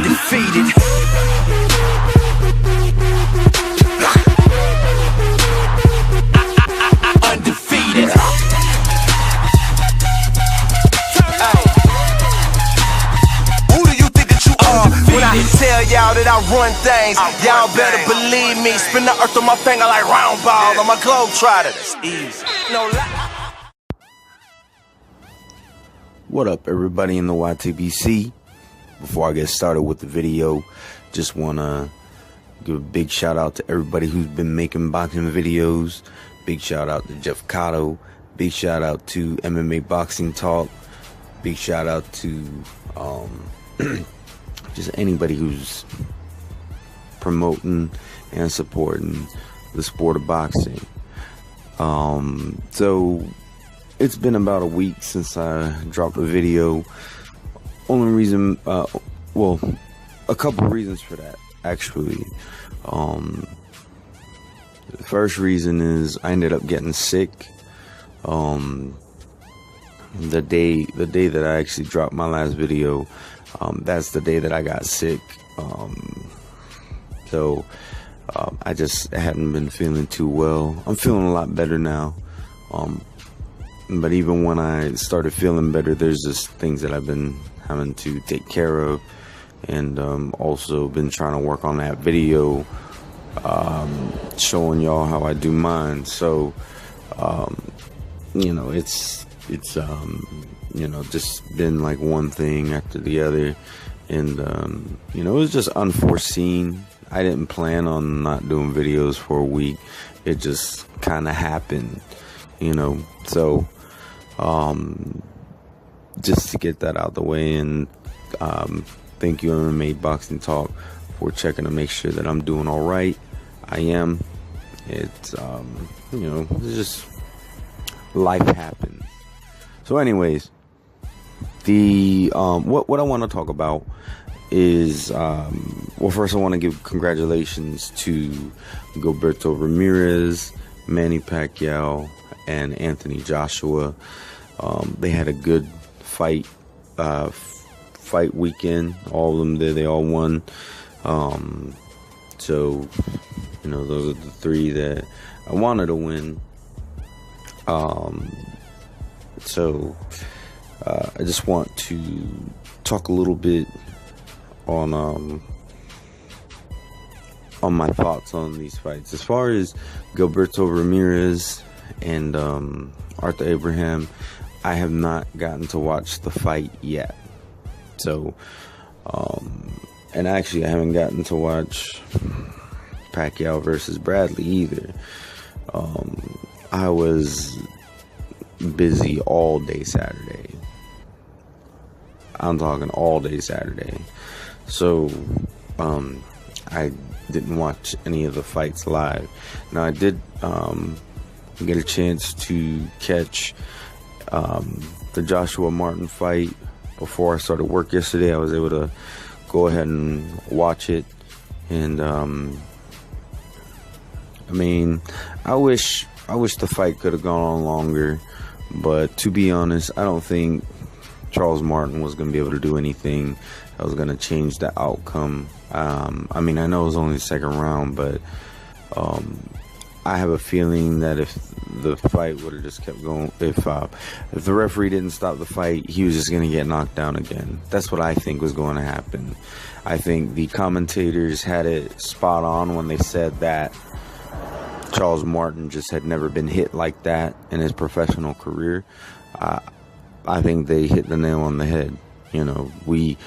undefeated. Undefeated. Who do you think that you are? When I tell y'all that I run things, y'all better believe me. Spin the earth on my finger like round ball. I'm a globetrotter. That's easy. No lie. What up, everybody in the YTBC? Before I get started with the video, just want to give a big shout out to everybody who's been making boxing videos. Big shout out to Jeff Cotto. Big shout out to MMA Boxing Talk. Big shout out to just anybody who's promoting and supporting the sport of boxing. So it's been about a week since I dropped a video. Only reason, well, a couple reasons for that, actually. The first reason is I ended up getting sick. The day that I actually dropped my last video, that's the day that I got sick. So I just hadn't been feeling too well. I'm feeling a lot better now. But even when I started feeling better, there's just things that I've been having to take care of, and also been trying to work on that video, showing y'all how I do mine. So, you know, it's you know, just been like one thing after the other, and you know, it was just unforeseen. I didn't plan on not doing videos for a week. It just kind of happened, you know. So just to get that out the way, and thank you MMA Boxing Talk for checking to make sure that I'm doing all right. I am. It's you know, it's just life happens. So anyways, the what I want to talk about is well, first I want to give congratulations to Gilberto Ramirez, Manny Pacquiao, and Anthony Joshua. They had a good fight weekend. All of them did. They all won. So, you know, those are the three that I wanted to win. So I just want to talk a little bit on my thoughts on these fights. As far as Gilberto Ramirez and Arthur Abraham, I have not gotten to watch the fight yet. So, and actually I haven't gotten to watch Pacquiao versus Bradley either. I was busy all day Saturday. I'm talking all day Saturday. So, I didn't watch any of the fights live. Now, I did get a chance to catch the Joshua Martin fight before I started work yesterday. I was able to go ahead and watch it, and I mean, I wish the fight could have gone on longer, but to be honest, I don't think Charles Martin was going to be able to do anything that was going to change the outcome. I mean, I know it was only the second round, but I have a feeling that if the fight would have just kept going, if the referee didn't stop the fight, he was just going to get knocked down again. That's what I think was going to happen. I think the commentators had it spot on when they said that Charles Martin just had never been hit like that in his professional career. I think they hit the nail on the head. You know, we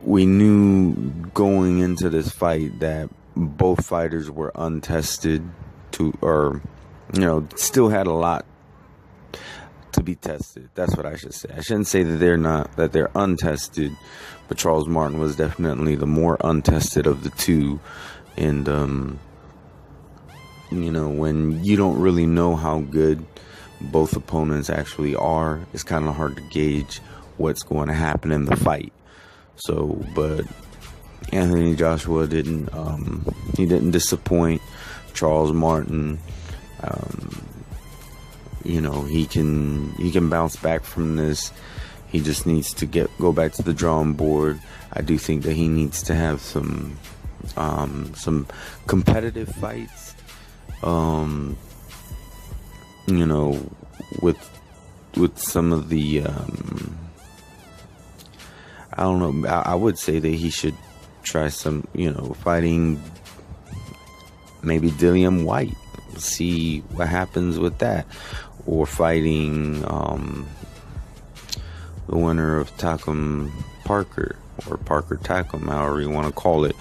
knew going into this fight that both fighters were untested, or you know, still had a lot to be tested. That's what I should say. I shouldn't say that they're untested, but Charles Martin was definitely the more untested of the two. And you know, when you don't really know how good both opponents actually are, it's kind of hard to gauge what's going to happen in the fight. So, but Anthony Joshua didn't disappoint. Charles Martin, you know, he can bounce back from this. He just needs to go back to the drawing board. I do think that he needs to have some competitive fights. You know, with some of the I don't know. I would say that he should try some, you know, fighting maybe Dillian White. See what happens with that, or fighting the winner of Takum Parker, or Parker Takum, however you want to call it.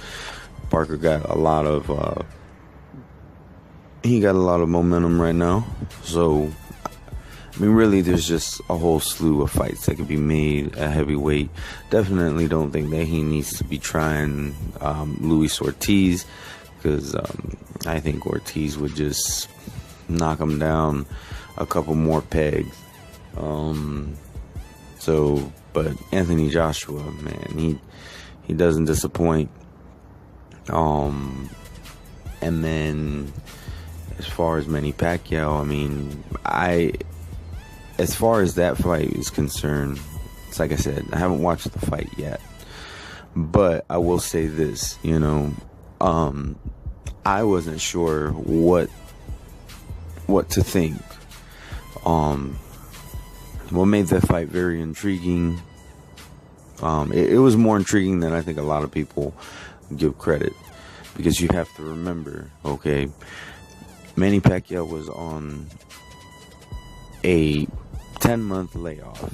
Parker got a lot of momentum right now. So, I mean, really, there's just a whole slew of fights that could be made at heavyweight. Definitely don't think that he needs to be trying Luis Ortiz, because I think Ortiz would just knock him down a couple more pegs. But Anthony Joshua, man, he doesn't disappoint. And then as far as Manny Pacquiao, I mean, as far as that fight is concerned, it's like I said, I haven't watched the fight yet, but I will say this, you know, I wasn't sure what to think. What made that fight very intriguing, it was more intriguing than I think a lot of people give credit, because you have to remember, okay, Manny Pacquiao was on a 10-month layoff.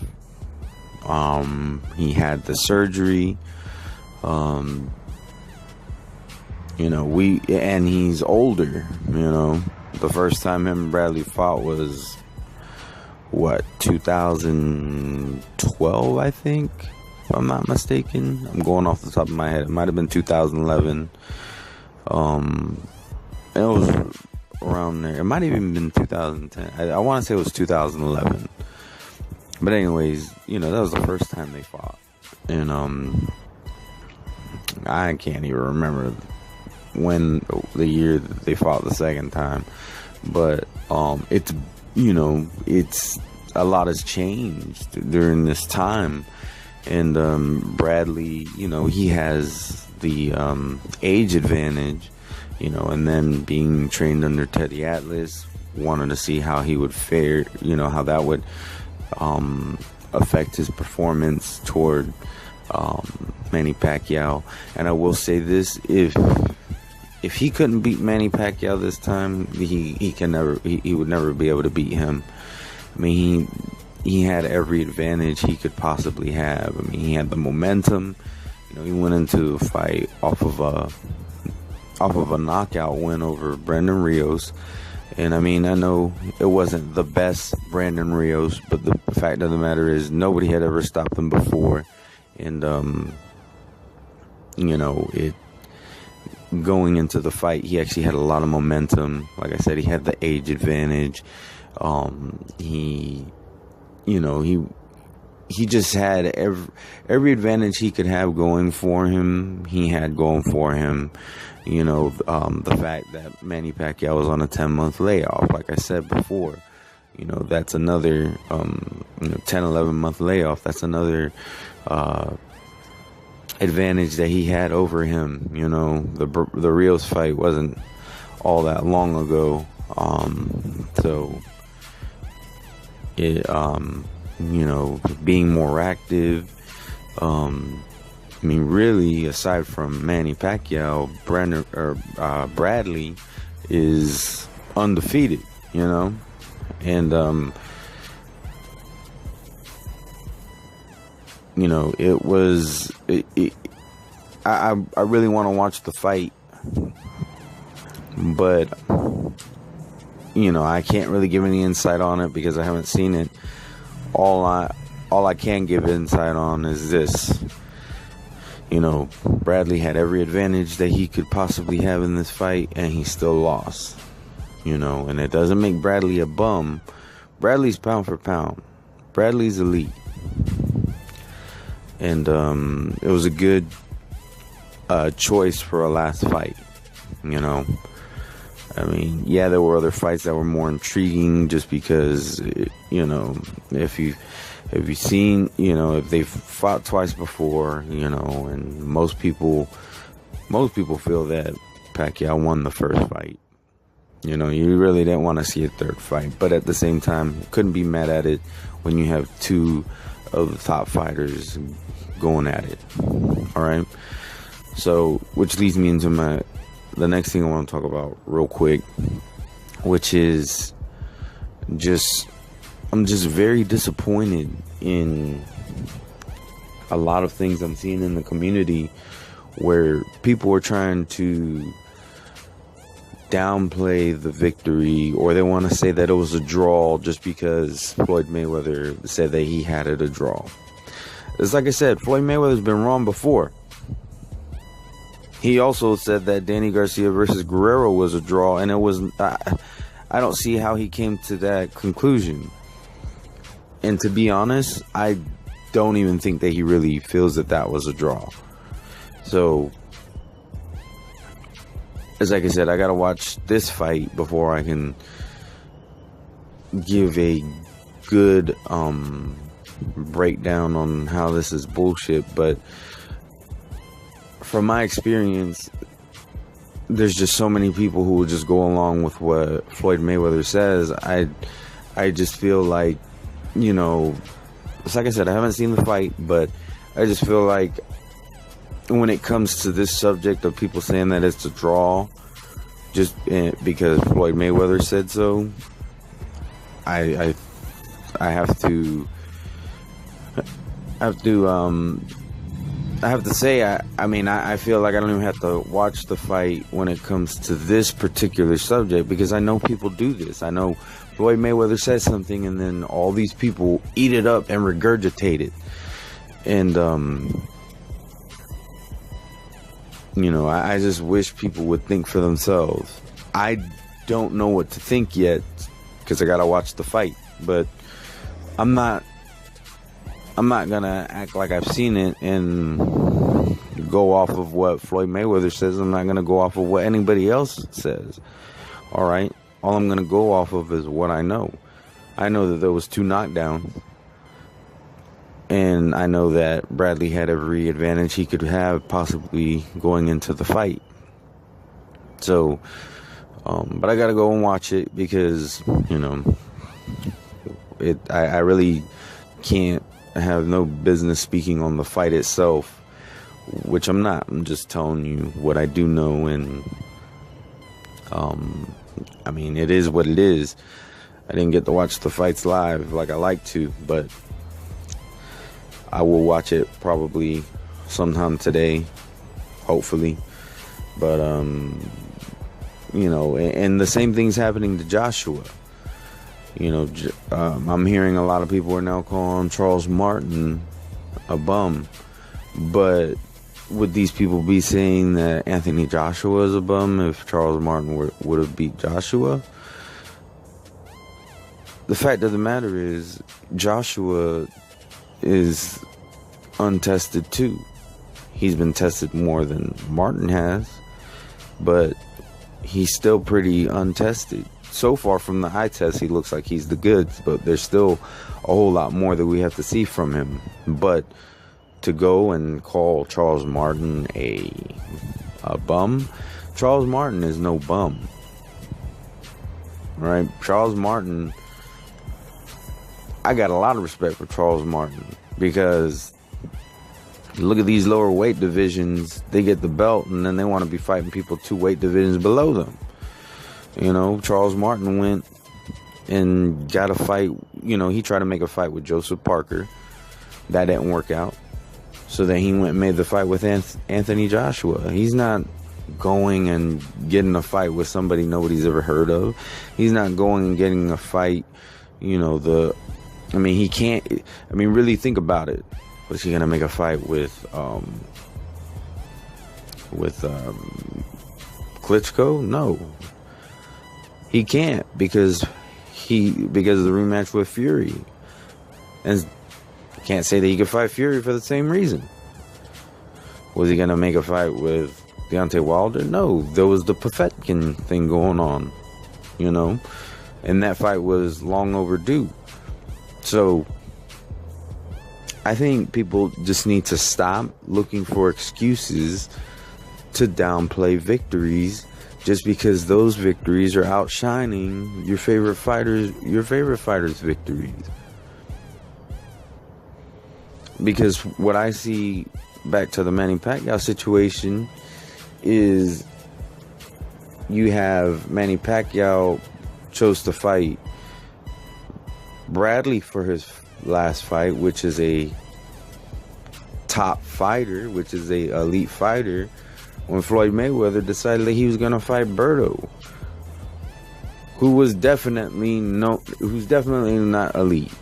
He had the surgery. You know, and he's older. You know, the first time him and Bradley fought was 2012, I think, if I'm not mistaken. I'm going off the top of my head. It might have been 2011. It was around there. It might have even been 2010. I want to say it was 2011. But anyways, you know, that was the first time they fought. And I can't even remember when the year that they fought the second time. But it's, you know, it's a lot has changed during this time. And Bradley, you know, he has the age advantage, you know, and then being trained under Teddy Atlas, wanted to see how he would fare, you know, how that would affect his performance toward Manny Pacquiao. And I will say this, if he couldn't beat Manny Pacquiao this time, he would never be able to beat him. I mean, he had every advantage he could possibly have. I mean, he had the momentum. You know, he went into the fight off of a knockout win over Brandon Rios. And I mean, I know it wasn't the best Brandon Rios, but the fact of the matter is nobody had ever stopped him before. And you know, going into the fight, he actually had a lot of momentum. Like I said, he had the age advantage. He just had every advantage he could have going for him. He had going for him. You know, the fact that Manny Pacquiao was on a 10-month layoff, like I said before, you know, that's another 10-11-month layoff. That's another advantage that he had over him. You know, the Rios fight wasn't all that long ago, so it you know, being more active. I mean, really, aside from Manny Pacquiao, Bradley is undefeated, you know, and you know, I really want to watch the fight, but you know, I can't really give any insight on it because I haven't seen it. All I can give insight on is this. You know, Bradley had every advantage that he could possibly have in this fight, and he still lost. You know, and it doesn't make Bradley a bum. Bradley's pound for pound. Bradley's elite. And it was a good choice for a last fight. You know, I mean, yeah, there were other fights that were more intriguing just because, you know, if have you seen, if they've fought twice before, and most people feel that Pacquiao won the first fight. You really didn't want to see a third fight, but at the same time, couldn't be mad at it when you have two of the top fighters going at it. All right. So, which leads me into the next thing I want to talk about real quick, which is I'm just very disappointed in a lot of things I'm seeing in the community where people are trying to downplay the victory, or they want to say that it was a draw just because Floyd Mayweather said that he had it a draw. It's like I said, Floyd Mayweather's been wrong before. He also said that Danny Garcia versus Guerrero was a draw, and it was. I don't see how he came to that conclusion. And to be honest, I don't even think that he really feels that was a draw. So, as like I said, I gotta watch this fight before I can give a good breakdown on how this is bullshit. But from my experience, there's just so many people who will just go along with what Floyd Mayweather says. I just feel like, it's like I said, I haven't seen the fight, but I just feel like when it comes to this subject of people saying that it's a draw just because Floyd Mayweather said so, I have to say, I feel like I don't even have to watch the fight when it comes to this particular subject, because I know people do this. I know Floyd Mayweather says something and then all these people eat it up and regurgitate it. And, I just wish people would think for themselves. I don't know what to think yet because I gotta watch the fight, but I'm not gonna act like I've seen it and go off of what Floyd Mayweather says. I'm not gonna go off of what anybody else says. All right, all I'm gonna go off of is what I know. I know that there was 2 knockdowns, and I know that Bradley had every advantage he could have possibly going into the fight. So, but I gotta go and watch it because I really can't. I have no business speaking on the fight itself, which I'm not. I'm just telling you what I do know, and it is what it is. I didn't get to watch the fights live like I like to, but I will watch it probably sometime today, hopefully. But and the same thing's happening to Joshua. I'm hearing a lot of people are now calling Charles Martin a bum. But would these people be saying that Anthony Joshua is a bum if Charles Martin would have beat Joshua? The fact of the matter is, Joshua is untested too. He's been tested more than Martin has, but he's still pretty untested. So far from the eye test, he looks like he's the goods, but there's still a whole lot more that we have to see from him. But to go and call Charles Martin a bum, Charles Martin is no bum. Right? Charles Martin, I got a lot of respect for Charles Martin, because look at these lower weight divisions. They get the belt and then they want to be fighting people 2 weight divisions below them. Charles Martin went and got a fight. He tried to make a fight with Joseph Parker. That didn't work out. So then he went and made the fight with Anthony Joshua. He's not going and getting a fight with somebody nobody's ever heard of. He's not going and getting a fight, he can't. Really think about it. Was he gonna make a fight with Klitschko? No, he can't, because of the rematch with Fury, and can't say that he could fight Fury for the same reason. Was he gonna make a fight with Deontay Wilder? No, there was the Povetkin thing going on, and that fight was long overdue. So I think people just need to stop looking for excuses to downplay victories just because those victories are outshining your favorite fighters' victories. Because what I see, back to the Manny Pacquiao situation, is you have Manny Pacquiao chose to fight Bradley for his last fight, which is a top fighter, which is a elite fighter, when Floyd Mayweather decided that he was going to fight Berto, who's definitely not elite.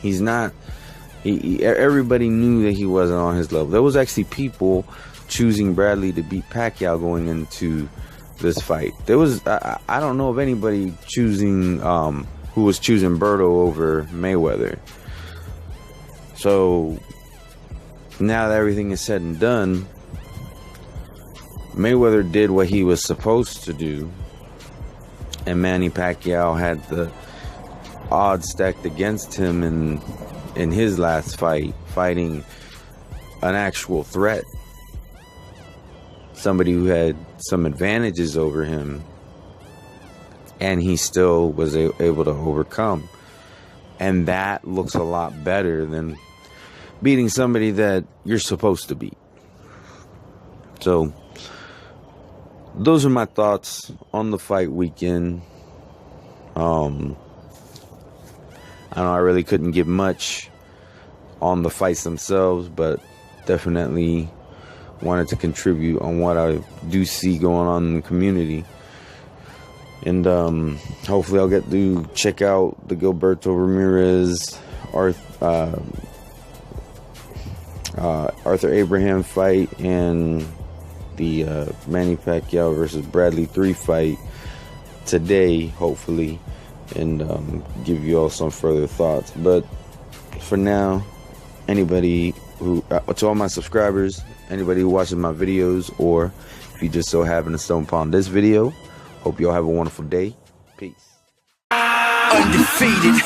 He's not. Everybody knew that he wasn't on his level. There was actually people choosing Bradley to beat Pacquiao going into this fight. There was I don't know of anybody choosing who was choosing Berto over Mayweather. So now that everything is said and done, Mayweather did what he was supposed to do, and Manny Pacquiao had the odds stacked against him in his last fight, fighting an actual threat, somebody who had some advantages over him, and he still was able to overcome. And that looks a lot better than beating somebody that you're supposed to beat. So those are my thoughts on the fight weekend. I know I really couldn't give much on the fights themselves, but definitely wanted to contribute on what I do see going on in the community. And hopefully I'll get to check out the Gilberto Ramirez Arthur Abraham fight and the Manny Pacquiao versus Bradley 3 fight today, hopefully, and give you all some further thoughts. But for now, anybody who, to all my subscribers, anybody who watches my videos, or if you just so happen to stumble upon this video, hope you all have a wonderful day. Peace. Undefeated.